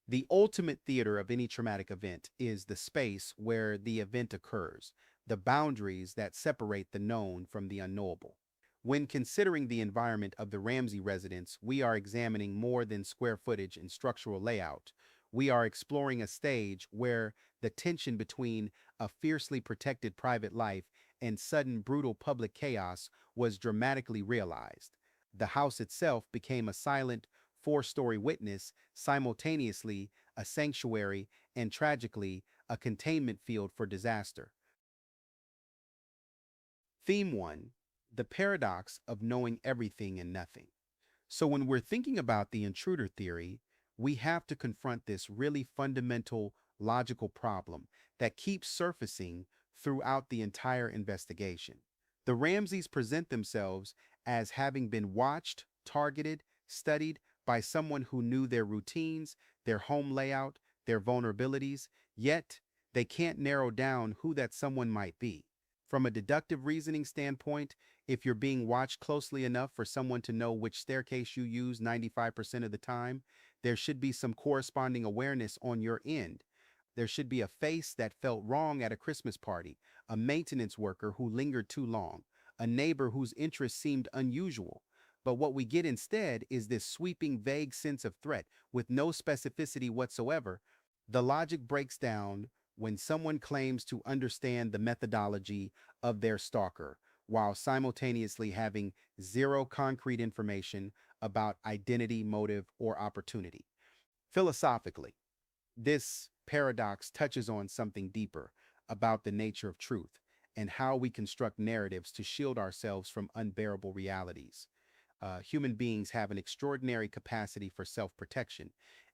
The ultimate theater of any traumatic event is the space where the event occurs, the boundaries that separate the known from the unknowable. When considering the environment of the Ramsey residence, we are examining more than square footage and structural layout. We are exploring a stage where the tension between a fiercely protected private life and sudden brutal public chaos was dramatically realized. The house itself became a silent, four-story witness, simultaneously a sanctuary and tragically a containment field for disaster. Theme 1: The paradox of knowing everything and nothing. So, when we're thinking about the intruder theory, we have to confront this really fundamental logical problem that keeps surfacing throughout the entire investigation. The Ramseys present themselves as having been watched, targeted, studied by someone who knew their routines, their home layout, their vulnerabilities, yet they can't narrow down who that someone might be. From a deductive reasoning standpoint, if you're being watched closely enough for someone to know which staircase you use 95% of the time, there should be some corresponding awareness on your end. There should be a face that felt wrong at a Christmas party, a maintenance worker who lingered too long, a neighbor whose interests seemed unusual. But what we get instead is this sweeping, vague sense of threat with no specificity whatsoever. The logic breaks down when someone claims to understand the methodology of their stalker while simultaneously having zero concrete information about identity, motive, or opportunity. Philosophically, this paradox touches on something deeper about the nature of truth and how we construct narratives to shield ourselves from unbearable realities. Human beings have an extraordinary capacity for self-protection,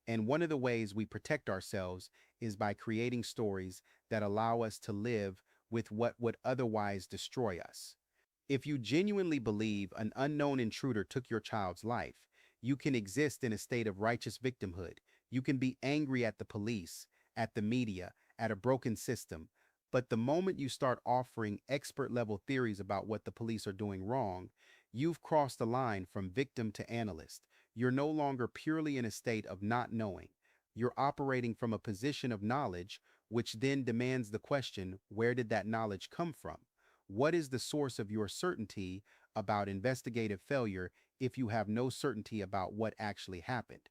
and one of the ways we protect ourselves is by creating stories that allow us to live with what would otherwise destroy us. If you genuinely believe an unknown intruder took your child's life, you can exist in a state of righteous victimhood. You can be angry at the police, at the media, at a broken system. But the moment you start offering expert level theories about what the police are doing wrong, you've crossed the line from victim to analyst. You're no longer purely in a state of not knowing. You're operating from a position of knowledge, which then demands the question, where did that knowledge come from? What is the source of your certainty about investigative failure if you have no certainty about what actually happened?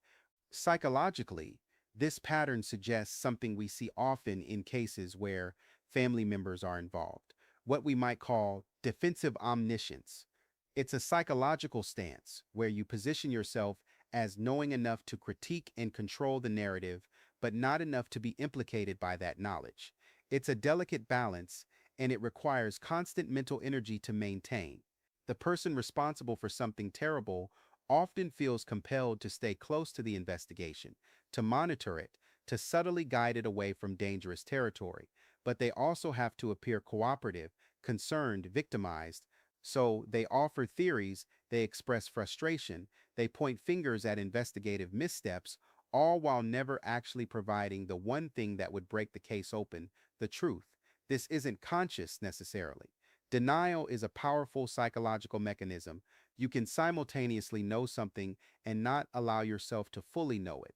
Psychologically, this pattern suggests something we see often in cases where family members are involved, what we might call defensive omniscience. It's a psychological stance where you position yourself as knowing enough to critique and control the narrative, but not enough to be implicated by that knowledge. It's a delicate balance, and it requires constant mental energy to maintain. The person responsible for something terrible often feels compelled to stay close to the investigation, to monitor it, to subtly guide it away from dangerous territory. But they also have to appear cooperative, concerned, victimized. So they offer theories, they express frustration, they point fingers at investigative missteps, all while never actually providing the one thing that would break the case open, the truth. This isn't conscious necessarily. Denial is a powerful psychological mechanism. You can simultaneously know something and not allow yourself to fully know it.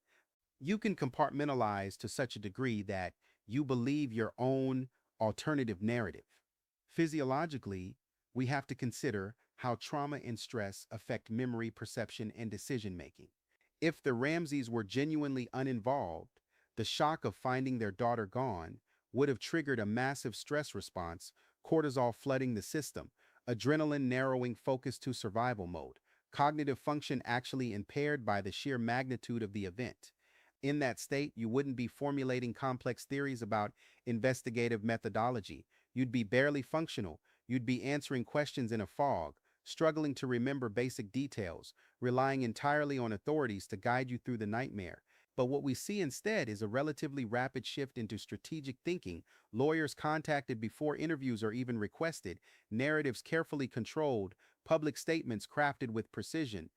You can compartmentalize to such a degree that you believe your own alternative narrative. Physiologically, we have to consider how trauma and stress affect memory, perception, and decision making. If the Ramseys were genuinely uninvolved, the shock of finding their daughter gone would have triggered a massive stress response, cortisol flooding the system, adrenaline narrowing focus to survival mode, cognitive function actually impaired by the sheer magnitude of the event. In that state, you wouldn't be formulating complex theories about investigative methodology. You'd be barely functional. You'd be answering questions in a fog, struggling to remember basic details, relying entirely on authorities to guide you through the nightmare. But what we see instead is a relatively rapid shift into strategic thinking, lawyers contacted before interviews are even requested, narratives carefully controlled, public statements crafted with precision.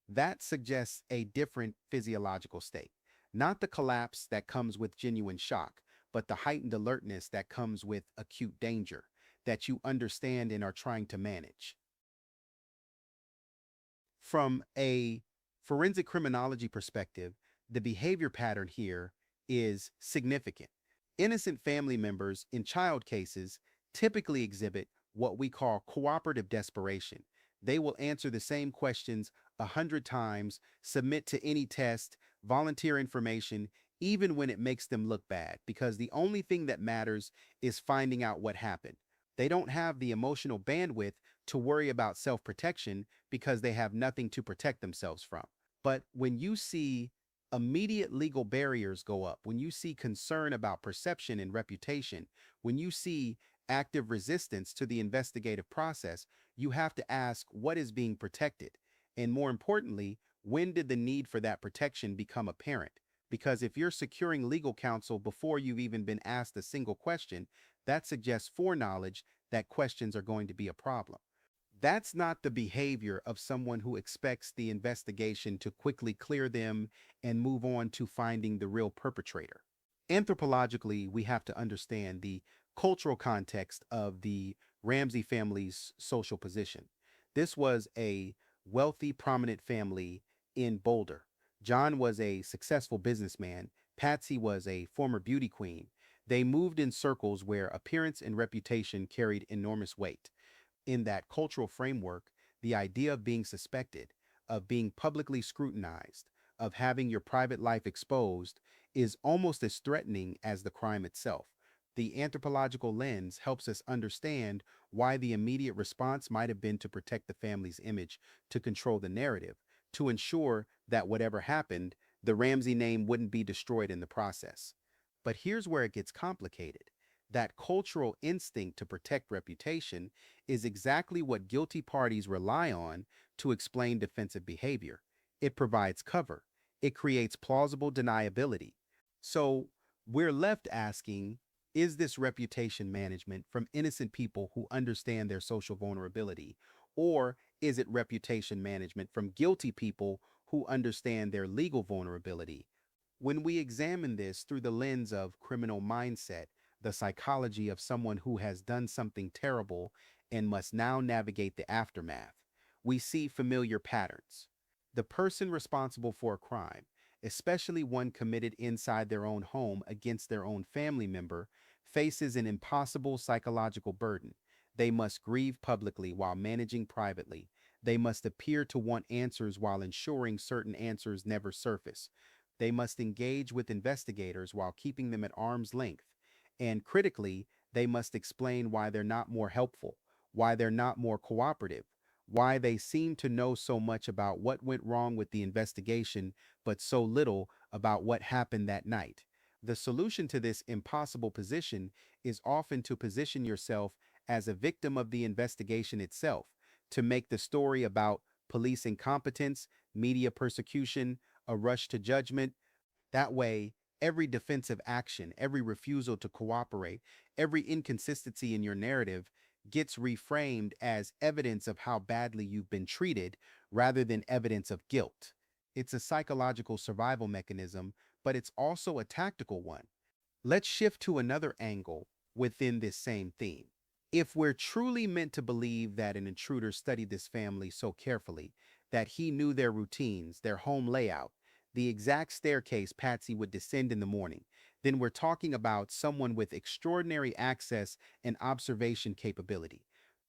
That suggests a different physiological state. Not the collapse that comes with genuine shock, but the heightened alertness that comes with acute danger that you understand and are trying to manage. From a forensic criminology perspective, The behavior pattern here is significant. Innocent family members in child cases typically exhibit what we call cooperative desperation. They will answer the same questions 100 times, submit to any test, volunteer information, even when it makes them look bad, because the only thing that matters is finding out what happened. They don't have the emotional bandwidth to worry about self protection because they have nothing to protect themselves from. But when you see immediate legal barriers go up, when you see concern about perception and reputation, when you see active resistance to the investigative process, you have to ask what is being protected. And more importantly, when did the need for that protection become apparent? Because if you're securing legal counsel before you've even been asked a single question, that suggests foreknowledge that questions are going to be a problem. That's not the behavior of someone who expects the investigation to quickly clear them and move on to finding the real perpetrator. Anthropologically, we have to understand the cultural context of the Ramsey family's social position. This was a wealthy, prominent family in Boulder. John was a successful businessman. Patsy was a former beauty queen. They moved in circles where appearance and reputation carried enormous weight. In that cultural framework, the idea of being suspected, of being publicly scrutinized, of having your private life exposed is almost as threatening as the crime itself. The anthropological lens helps us understand why the immediate response might have been to protect the family's image, to control the narrative, to ensure that whatever happened, the Ramsey name wouldn't be destroyed in the process. But here's where it gets complicated. That cultural instinct to protect reputation is exactly what guilty parties rely on to explain defensive behavior. It provides cover. It creates plausible deniability. So we're left asking, is this reputation management from innocent people who understand their social vulnerability? Or is it reputation management from guilty people who understand their legal vulnerability? When we examine this through the lens of criminal mindset, the psychology of someone who has done something terrible and must now navigate the aftermath, we see familiar patterns. The person responsible for a crime, especially one committed inside their own home against their own family member, faces an impossible psychological burden. They must grieve publicly while managing privately. They must appear to want answers while ensuring certain answers never surface. They must engage with investigators while keeping them at arm's length. And critically, they must explain why they're not more helpful, why they're not more cooperative, why they seem to know so much about what went wrong with the investigation, but so little about what happened that night. The solution to this impossible position is often to position yourself as a victim of the investigation itself, to make the story about police incompetence, media persecution, a rush to judgment. That way, every defensive action, every refusal to cooperate, every inconsistency in your narrative gets reframed as evidence of how badly you've been treated rather than evidence of guilt. It's a psychological survival mechanism, but it's also a tactical one. Let's shift to another angle within this same theme. If we're truly meant to believe that an intruder studied this family so carefully, that he knew their routines, their home layout, the exact staircase Patsy would descend in the morning, then we're talking about someone with extraordinary access and observation capability.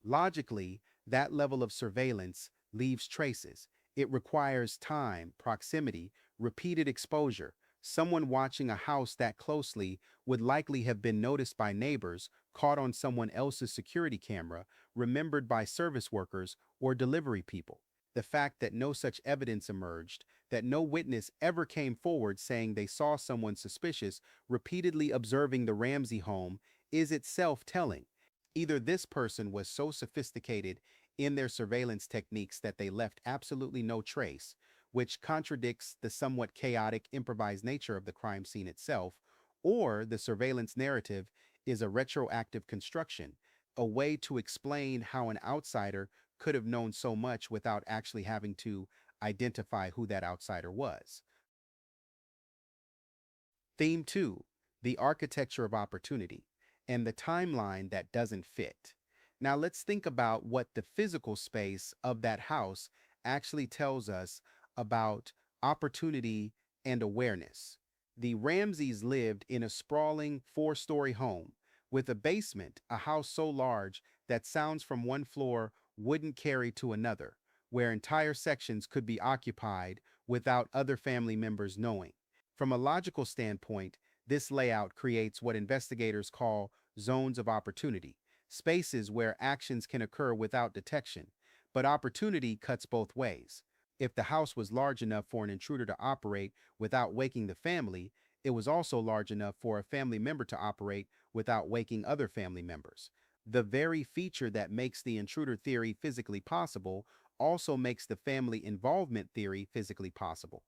Logically, that level of surveillance leaves traces. It requires time, proximity, repeated exposure. Someone watching a house that closely would likely have been noticed by neighbors, caught on someone else's security camera, remembered by service workers or delivery people. The fact that no such evidence emerged, that no witness ever came forward saying they saw someone suspicious repeatedly observing the Ramsey home, is itself telling. Either this person was so sophisticated in their surveillance techniques that they left absolutely no trace, which contradicts the somewhat chaotic, improvised nature of the crime scene itself, or the surveillance narrative is a retroactive construction, a way to explain how an outsider could have known so much without actually having to identify who that outsider was. Theme 2, the architecture of opportunity and the timeline that doesn't fit. Now let's think about what the physical space of that house actually tells us about opportunity and awareness. The Ramseys lived in a sprawling four-story home with a basement, a house so large that sounds from one floor wouldn't carry to another, where entire sections could be occupied without other family members knowing. From a logical standpoint, this layout creates what investigators call zones of opportunity, spaces where actions can occur without detection. But opportunity cuts both ways. If the house was large enough for an intruder to operate without waking the family, it was also large enough for a family member to operate without waking other family members. The very feature that makes the intruder theory physically possible also makes the family involvement theory physically possible.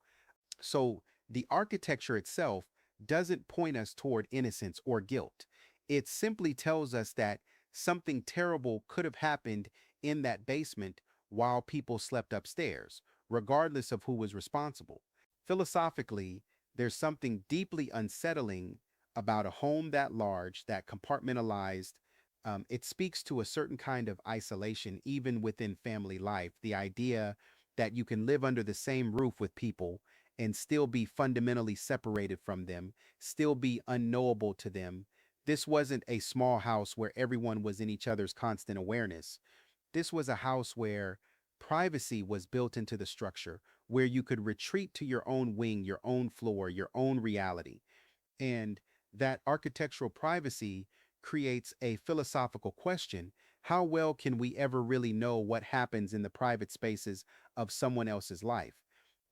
So the architecture itself doesn't point us toward innocence or guilt. It simply tells us that something terrible could have happened in that basement while people slept upstairs, regardless of who was responsible. Philosophically, there's something deeply unsettling about a home that large, that compartmentalized. It speaks to a certain kind of isolation, even within family life. The idea that you can live under the same roof with people and still be fundamentally separated from them, still be unknowable to them. This wasn't a small house where everyone was in each other's constant awareness. This was a house where privacy was built into the structure, where you could retreat to your own wing, your own floor, your own reality. And that architectural privacy creates a philosophical question. How well can we ever really know what happens in the private spaces of someone else's life?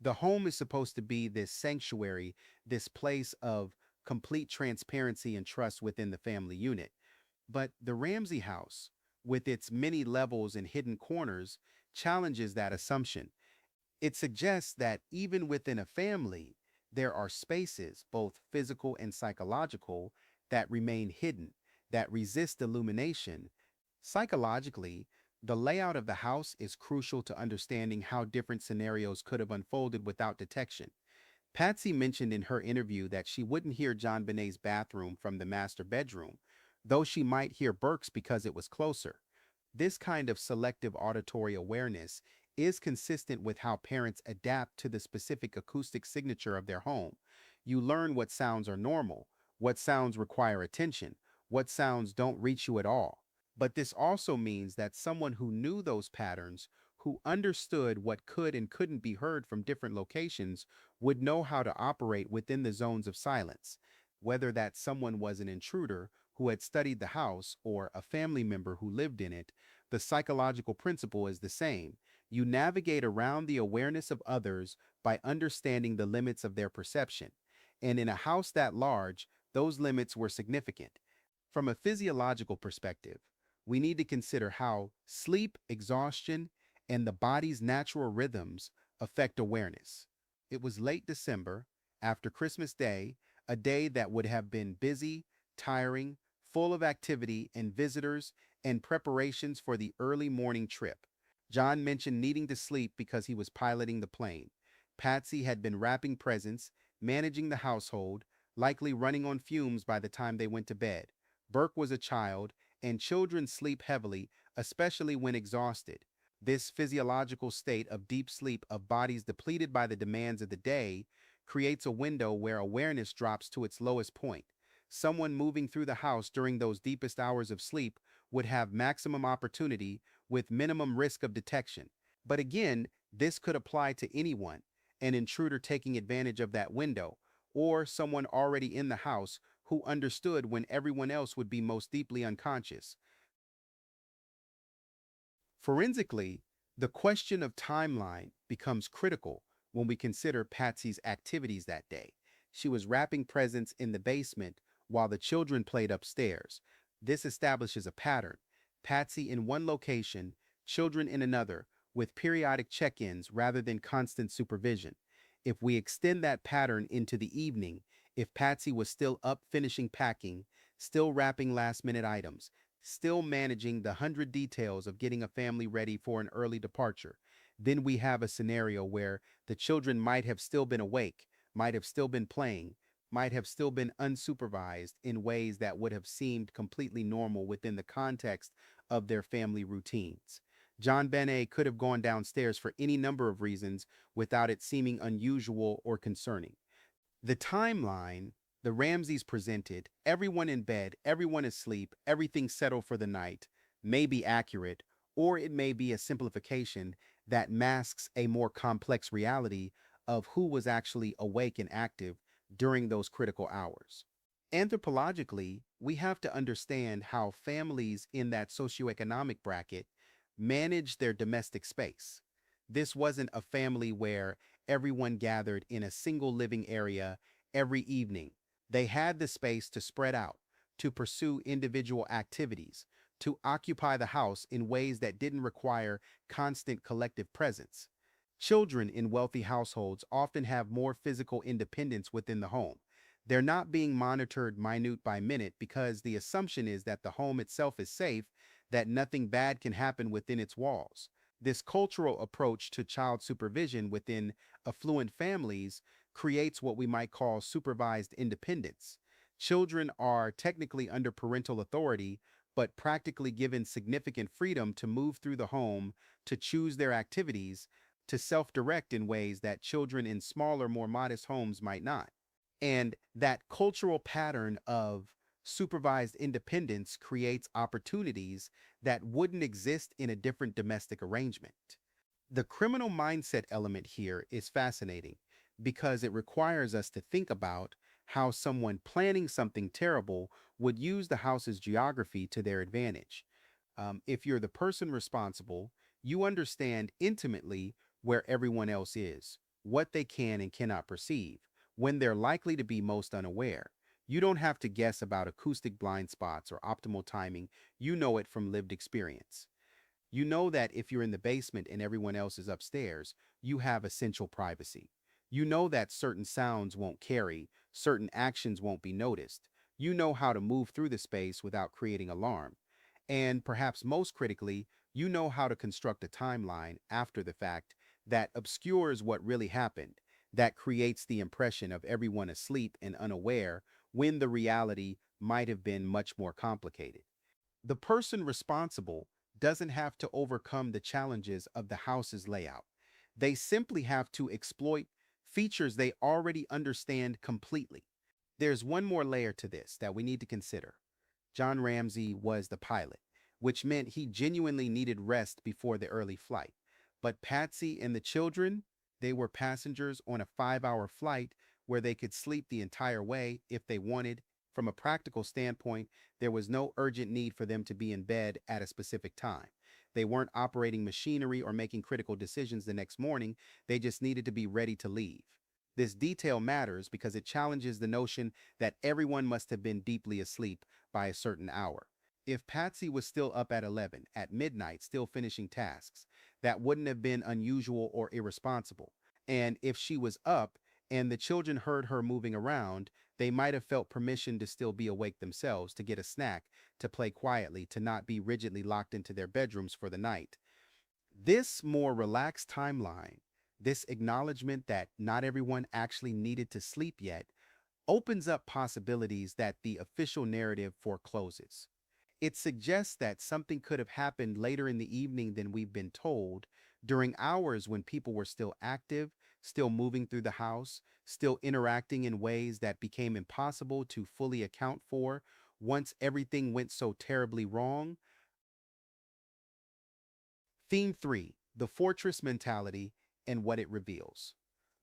The home is supposed to be this sanctuary, this place of complete transparency and trust within the family unit. But the Ramsey house, with its many levels and hidden corners, challenges that assumption. It suggests that even within a family, there are spaces, both physical and psychological, that remain hidden, that resist illumination. Psychologically, the layout of the house is crucial to understanding how different scenarios could have unfolded without detection. Patsy mentioned in her interview that she wouldn't hear JonBenet's bathroom from the master bedroom, though she might hear Burke's because it was closer. This kind of selective auditory awareness is consistent with how parents adapt to the specific acoustic signature of their home. You learn what sounds are normal, what sounds require attention, what sounds don't reach you at all. But this also means that someone who knew those patterns, who understood what could and couldn't be heard from different locations, would know how to operate within the zones of silence. Whether that someone was an intruder who had studied the house or a family member who lived in it, the psychological principle is the same. You navigate around the awareness of others by understanding the limits of their perception. And in a house that large, those limits were significant. From a physiological perspective, we need to consider how sleep, exhaustion, and the body's natural rhythms affect awareness. It was late December, after Christmas Day, a day that would have been busy, tiring, full of activity and visitors and preparations for the early morning trip. John mentioned needing to sleep because he was piloting the plane. Patsy had been wrapping presents, managing the household, likely running on fumes by the time they went to bed. Burke was a child, and children sleep heavily, especially when exhausted. This physiological state of deep sleep of bodies depleted by the demands of the day creates a window where awareness drops to its lowest point. Someone moving through the house during those deepest hours of sleep would have maximum opportunity with minimum risk of detection. But again, this could apply to anyone, an intruder taking advantage of that window, or someone already in the house who understood when everyone else would be most deeply unconscious. Forensically, the question of timeline becomes critical when we consider Patsy's activities that day. She was wrapping presents in the basement while the children played upstairs. This establishes a pattern. Patsy in one location, children in another, with periodic check-ins rather than constant supervision. If we extend that pattern into the evening, if Patsy was still up finishing packing, still wrapping last-minute items, still managing the 100 details of getting a family ready for an early departure, then we have a scenario where the children might have still been awake, might have still been playing, might have still been unsupervised in ways that would have seemed completely normal within the context of their family routines. JonBenet could have gone downstairs for any number of reasons without it seeming unusual or concerning. The timeline the Ramseys presented, everyone in bed, everyone asleep, everything settled for the night, may be accurate, or it may be a simplification that masks a more complex reality of who was actually awake and active during those critical hours. Anthropologically, we have to understand how families in that socioeconomic bracket manage their domestic space. This wasn't a family where everyone gathered in a single living area every evening. They had the space to spread out, to pursue individual activities, to occupy the house in ways that didn't require constant collective presence. Children in wealthy households often have more physical independence within the home. They're not being monitored minute by minute because the assumption is that the home itself is safe, that nothing bad can happen within its walls. This cultural approach to child supervision within affluent families creates what we might call supervised independence. Children are technically under parental authority, but practically given significant freedom to move through the home, to choose their activities, to self direct in ways that children in smaller, more modest homes might not. And that cultural pattern of supervised independence creates opportunities that wouldn't exist in a different domestic arrangement. The criminal mindset element here is fascinating because it requires us to think about how someone planning something terrible would use the house's geography to their advantage. If you're the person responsible, you understand intimately where everyone else is, what they can and cannot perceive, when they're likely to be most unaware. You don't have to guess about acoustic blind spots or optimal timing. You know it from lived experience. You know that if you're in the basement and everyone else is upstairs, you have essential privacy. You know that certain sounds won't carry, certain actions won't be noticed. You know how to move through the space without creating alarm. And perhaps most critically, you know how to construct a timeline after the fact that obscures what really happened, that creates the impression of everyone asleep and unaware when the reality might have been much more complicated. The person responsible doesn't have to overcome the challenges of the house's layout. They simply have to exploit features they already understand completely. There's one more layer to this that we need to consider. John Ramsey was the pilot, which meant he genuinely needed rest before the early flight. But Patsy and the children, they were passengers on a 5 hour flight where they could sleep the entire way if they wanted. From a practical standpoint, there was no urgent need for them to be in bed at a specific time. They weren't operating machinery or making critical decisions the next morning, they just needed to be ready to leave. This detail matters because it challenges the notion that everyone must have been deeply asleep by a certain hour. If Patsy was still up at 11, at midnight, still finishing tasks, that wouldn't have been unusual or irresponsible. And if she was up and the children heard her moving around, they might have felt permission to still be awake themselves, to get a snack, to play quietly, to not be rigidly locked into their bedrooms for the night. This more relaxed timeline, this acknowledgement that not everyone actually needed to sleep yet, opens up possibilities that the official narrative forecloses. It suggests that something could have happened later in the evening than we've been told, during hours when people were still active, still moving through the house, still interacting in ways that became impossible to fully account for once everything went so terribly wrong. Theme 3, the fortress mentality and what it reveals.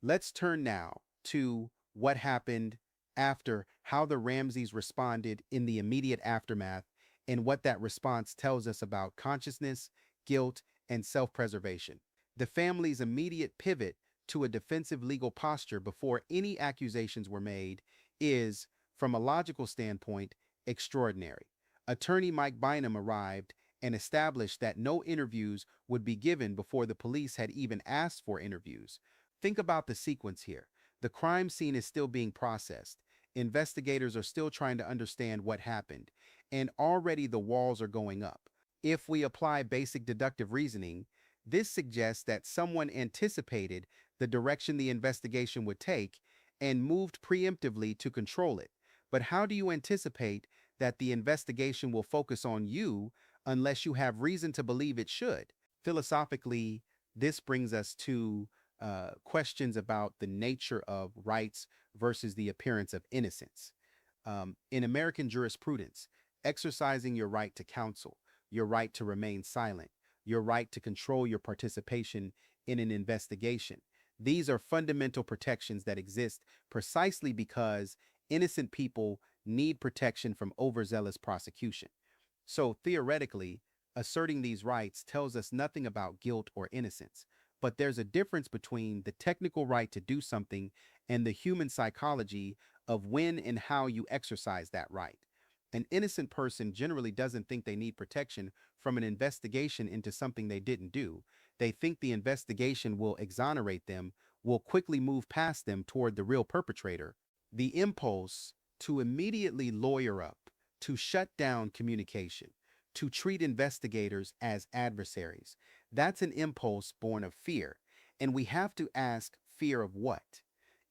Let's turn now to what happened after, how the Ramseys responded in the immediate aftermath, and what that response tells us about consciousness, guilt, and self preservation. The family's immediate pivot to a defensive legal posture before any accusations were made is, from a logical standpoint, extraordinary. Attorney Mike Bynum arrived and established that no interviews would be given before the police had even asked for interviews. Think about the sequence here. The crime scene is still being processed. Investigators are still trying to understand what happened, and already the walls are going up. If we apply basic deductive reasoning, this suggests that someone anticipated the direction the investigation would take and moved preemptively to control it. But how do you anticipate that the investigation will focus on you unless you have reason to believe it should? Philosophically, this brings us to questions about the nature of rights versus the appearance of innocence. In American jurisprudence, exercising your right to counsel, your right to remain silent, your right to control your participation in an investigation. These are fundamental protections that exist precisely because innocent people need protection from overzealous prosecution. So theoretically, asserting these rights tells us nothing about guilt or innocence. But there's a difference between the technical right to do something and the human psychology of when and how you exercise that right. An innocent person generally doesn't think they need protection from an investigation into something they didn't do. They think the investigation will exonerate them, will quickly move past them toward the real perpetrator. The impulse to immediately lawyer up, to shut down communication, to treat investigators as adversaries, that's an impulse born of fear. And we have to ask, fear of what?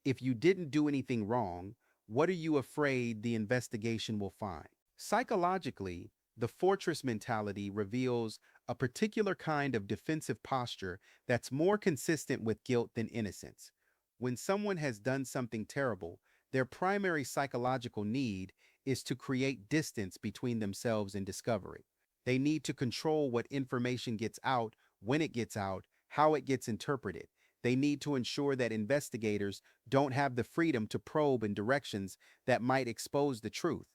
If you didn't do anything wrong, what are you afraid the investigation will find? Psychologically, the fortress mentality reveals a particular kind of defensive posture that's more consistent with guilt than innocence. When someone has done something terrible, their primary psychological need is to create distance between themselves and discovery. They need to control what information gets out, when it gets out, how it gets interpreted. They need to ensure that investigators don't have the freedom to probe in directions that might expose the truth.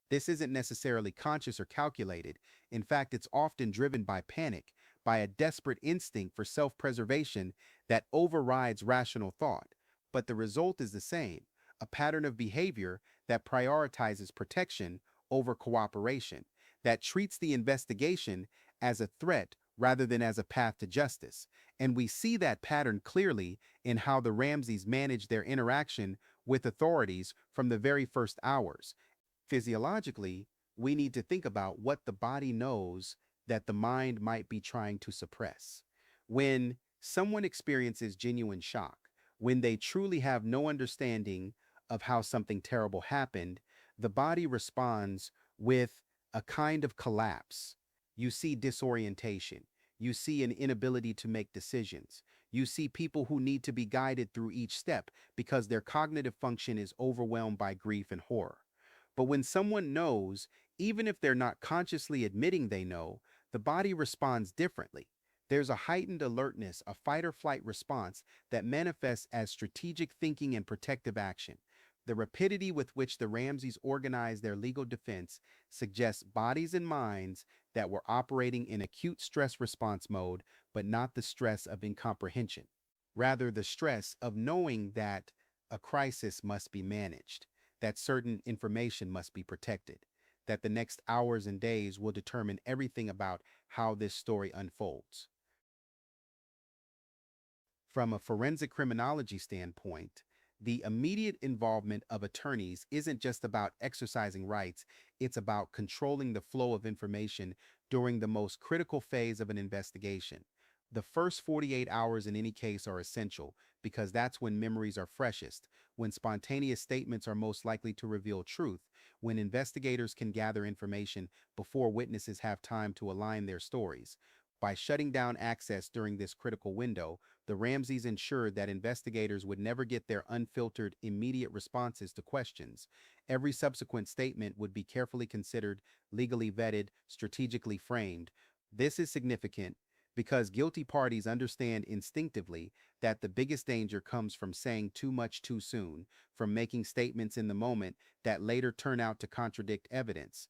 This isn't necessarily conscious or calculated. In fact, it's often driven by panic, by a desperate instinct for self-preservation that overrides rational thought. But the result is the same, a pattern of behavior that prioritizes protection over cooperation, that treats the investigation as a threat rather than as a path to justice. And we see that pattern clearly in how the Ramseys manage their interaction with authorities from the very first hours. Physiologically, we need to think about what the body knows that the mind might be trying to suppress. When someone experiences genuine shock, when they truly have no understanding of how something terrible happened, the body responds with a kind of collapse. You see disorientation. You see an inability to make decisions. You see people who need to be guided through each step because their cognitive function is overwhelmed by grief and horror. But when someone knows, even if they're not consciously admitting they know, the body responds differently. There's a heightened alertness, a fight or flight response that manifests as strategic thinking and protective action. The rapidity with which the Ramseys organize their legal defense suggests bodies and minds that were operating in acute stress response mode, but not the stress of incomprehension. Rather, the stress of knowing that a crisis must be managed, that certain information must be protected, that the next hours and days will determine everything about how this story unfolds. From a forensic criminology standpoint, the immediate involvement of attorneys isn't just about exercising rights, it's about controlling the flow of information during the most critical phase of an investigation. The first 48 hours in any case are essential because that's when memories are freshest, when spontaneous statements are most likely to reveal truth, when investigators can gather information before witnesses have time to align their stories. By shutting down access during this critical window, the Ramseys ensured that investigators would never get their unfiltered, immediate responses to questions. Every subsequent statement would be carefully considered, legally vetted, strategically framed. This is significant because guilty parties understand instinctively that the biggest danger comes from saying too much too soon, from making statements in the moment that later turn out to contradict evidence.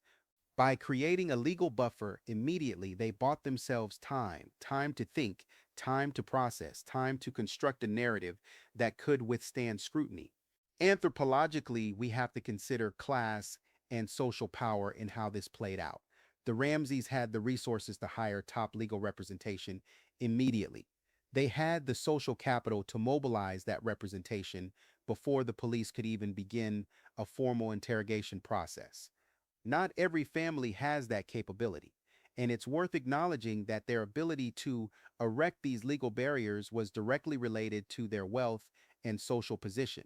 By creating a legal buffer immediately, they bought themselves time to think, time to process, time to construct a narrative that could withstand scrutiny. Anthropologically, we have to consider class and social power in how this played out. The Ramseys had the resources to hire top legal representation immediately. They had the social capital to mobilize that representation before the police could even begin a formal interrogation process. Not every family has that capability, and it's worth acknowledging that their ability to erect these legal barriers was directly related to their wealth and social position.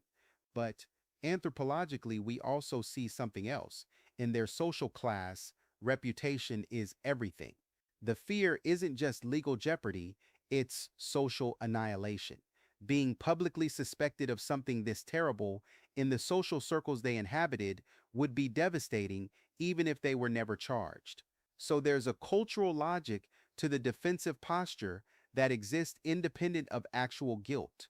But anthropologically, we also see something else. In their social class, reputation is everything. The fear isn't just legal jeopardy, it's social annihilation. Being publicly suspected of something this terrible in the social circles they inhabited would be devastating even if they were never charged. So there's a cultural logic to the defensive posture that exists independent of actual guilt.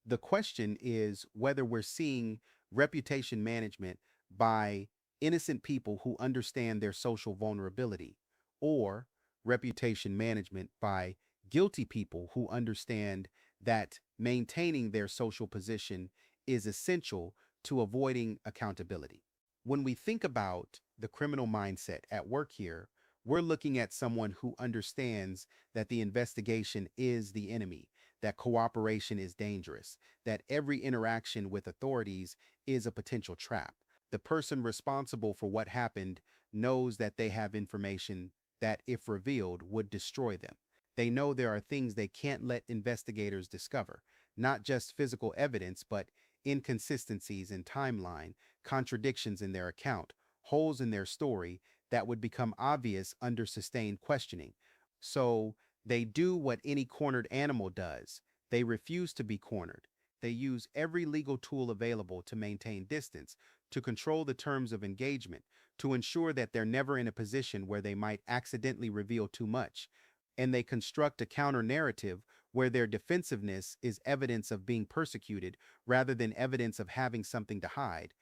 The question is whether we're seeing reputation management by innocent people who understand their social vulnerability, or reputation management by guilty people who understand that maintaining their social position is essential to avoiding accountability. When we think about the criminal mindset at work here, we're looking at someone who understands that the investigation is the enemy, that cooperation is dangerous, that every interaction with authorities is a potential trap. The person responsible for what happened knows that they have information that, if revealed, would destroy them. They know there are things they can't let investigators discover, not just physical evidence, but inconsistencies in timeline, contradictions in their account, holes in their story that would become obvious under sustained questioning. So they do what any cornered animal does. They refuse to be cornered. They use every legal tool available to maintain distance, to control the terms of engagement, to ensure that they're never in a position where they might accidentally reveal too much. And they construct a counter narrative where their defensiveness is evidence of being persecuted rather than evidence of having something to hide.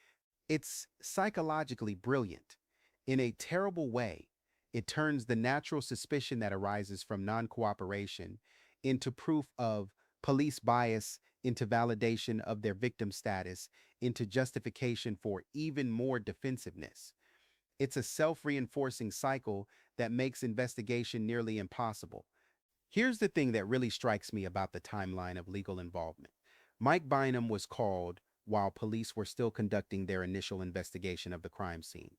It's psychologically brilliant. In a terrible way, it turns the natural suspicion that arises from non-cooperation into proof of police bias, into validation of their victim status, into justification for even more defensiveness. It's a self-reinforcing cycle that makes investigation nearly impossible. Here's the thing that really strikes me about the timeline of legal involvement. Mike Bynum was called while police were still conducting their initial investigation of the crime scene.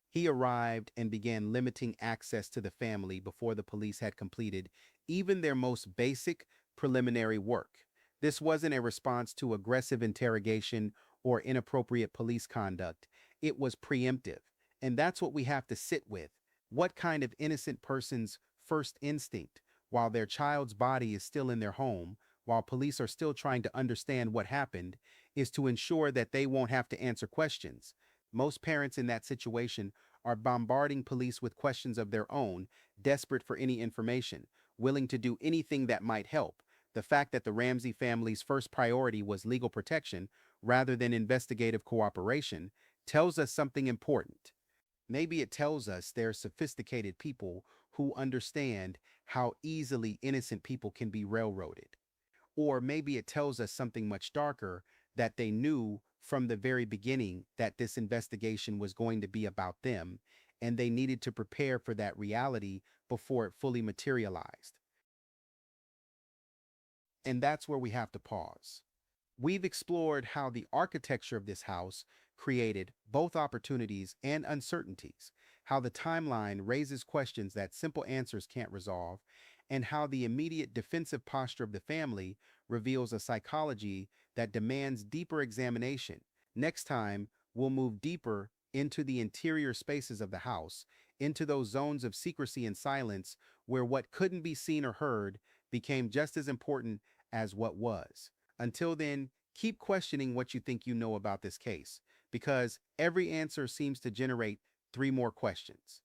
He arrived and began limiting access to the family before the police had completed even their most basic preliminary work. This wasn't a response to aggressive interrogation or inappropriate police conduct. It was preemptive. And that's what we have to sit with. What kind of innocent person's first instinct, while their child's body is still in their home, while police are still trying to understand what happened, is to ensure that they won't have to answer questions. Most parents in that situation are bombarding police with questions of their own, desperate for any information, willing to do anything that might help. The fact that the Ramsey family's first priority was legal protection rather than investigative cooperation tells us something important. Maybe it tells us they're sophisticated people who understand how easily innocent people can be railroaded. Or maybe it tells us something much darker, that they knew from the very beginning that this investigation was going to be about them, and they needed to prepare for that reality before it fully materialized. And that's where we have to pause. We've explored how the architecture of this house created both opportunities and uncertainties, how the timeline raises questions that simple answers can't resolve, and how the immediate defensive posture of the family reveals a psychology that demands deeper examination. Next time, we'll move deeper into the interior spaces of the house, into those zones of secrecy and silence where what couldn't be seen or heard became just as important as what was. Until then, keep questioning what you think you know about this case, because every answer seems to generate three more questions.